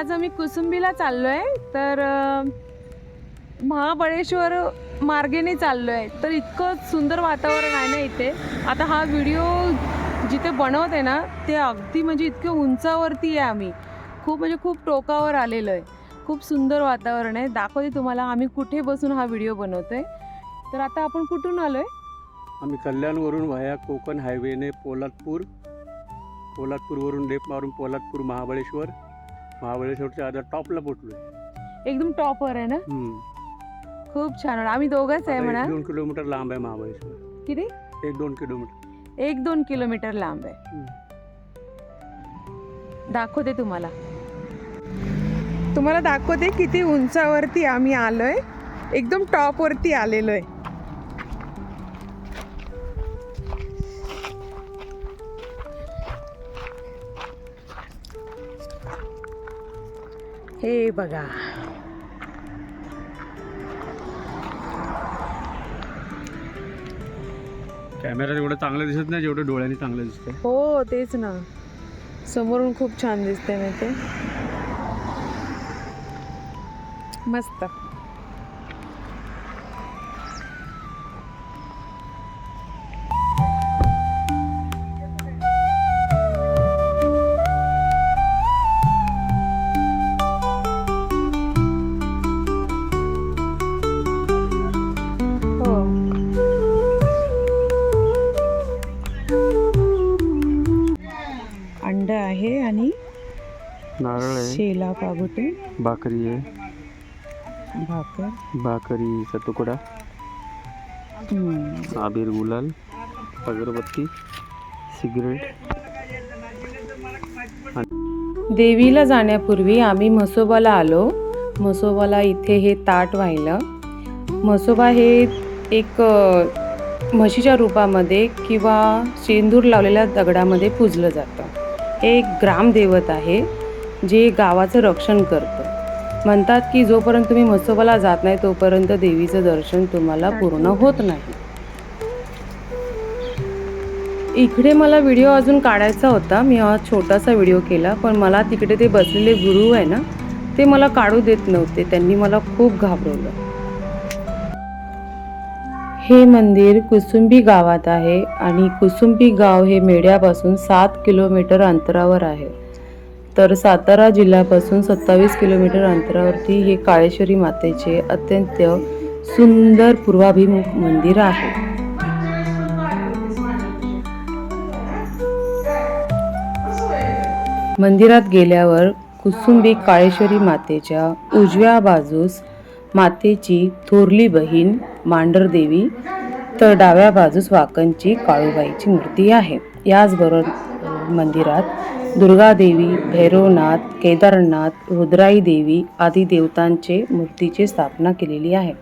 आज आम्ही कुसुंबीला चाललोय. तर महाबळेश्वर मार्गेने चाललोय. तर इतकं सुंदर वातावरण आहे ना इथे. आता हा व्हिडिओ जिथे बनवते ना ते अगदी म्हणजे इतके उंचावरती आहे. आम्ही खूप टोकावर आलेलो आहे. खूप सुंदर वातावरण आहे. दाखवते तुम्हाला आम्ही कुठे बसून हा व्हिडिओ बनवतोय. तर आता आपण कुठून आलोय? आम्ही कल्याणवरून व्हाया कोकण हायवेने पोलादपूरवरून लेप मारून पोलादपूर महाबळेश्वरच्या आधा टॉपला पोहोचलोय. एकदम टॉपवर आहे ना. खूप छान. आम्ही दोघंच आहे म्हणा. 1-2 किलोमीटर लांब आहे महाबळेश्वर. किती? 1-2 किलोमीटर. 1-2 किलोमीटर लांब आहे. दाखवते तुम्हाला दाखवते किती उंचावरती आम्ही आलोय. एकदम टॉपवरती आलेलो आहे. हे बघा. कॅमेरा एवढं चांगलं दिसत नाही जेवढं डोळ्यांनी चांगलं दिसतंय. हो तेच ना. समोरून खूप छान दिसते ना ते. मस्त. अंड आहे आणि नारळ आहे, शेला कागुटे, भाकरी आहे, भाकरीचा तुकडा, आबीर, गुलाल, अगरबत्ती, सिगरेट. देवीला जाण्यापूर्वी आम्ही म्हसोबाला आलो. म्हसोबाला इथे हे ताट वाहिलं. म्हसोबा हे एक म्हशीच्या रूपामध्ये किंवा शेंदूर लावलेल्या दगडामध्ये पूजलं जातं. हे एक ग्रामदैवत आहे जे गावाचं रक्षण करतं. म्हणतात की जोपर्यंत तुम्ही म्हसोबाला जात नाही तोपर्यंत देवीचं दर्शन तुम्हाला पूर्ण होत नाही. इकडे मला व्हिडिओ अजून काढायचा होता. मी हा छोटासा व्हिडिओ केला, पण मला तिकडे ते बसलेले गुरु आहे ना ते मला काढू देत नव्हते. त्यांनी मला खूप घाबरवलं. हे मंदिर कुसुंबी गावात आहे आणि कुसुंबी गाव हे मेढ्यापासून 7 किलोमीटर अंतरावर आहे. तर सातारा जिल्ह्यापासून 27 किलोमीटर अंतरावरती हे काळेश्वरी मातेचे अत्यंत सुंदर पूर्वाभिमुख मंदिर आहे. मंदिरात गेल्यावर कुसुंबी काळेश्वरी मातेच्या उजव्या बाजूस मातेची थोरली बहीण मांढरदेवी तर डाव्या बाजूस वाकणची काळूबाईची मूर्ती आहे. याचबरोबर मंदिरात दुर्गादेवी, भैरवनाथ, केदारनाथ, रुद्राई देवी आदी देवतांचे मूर्तीची स्थापना केलेली आहे.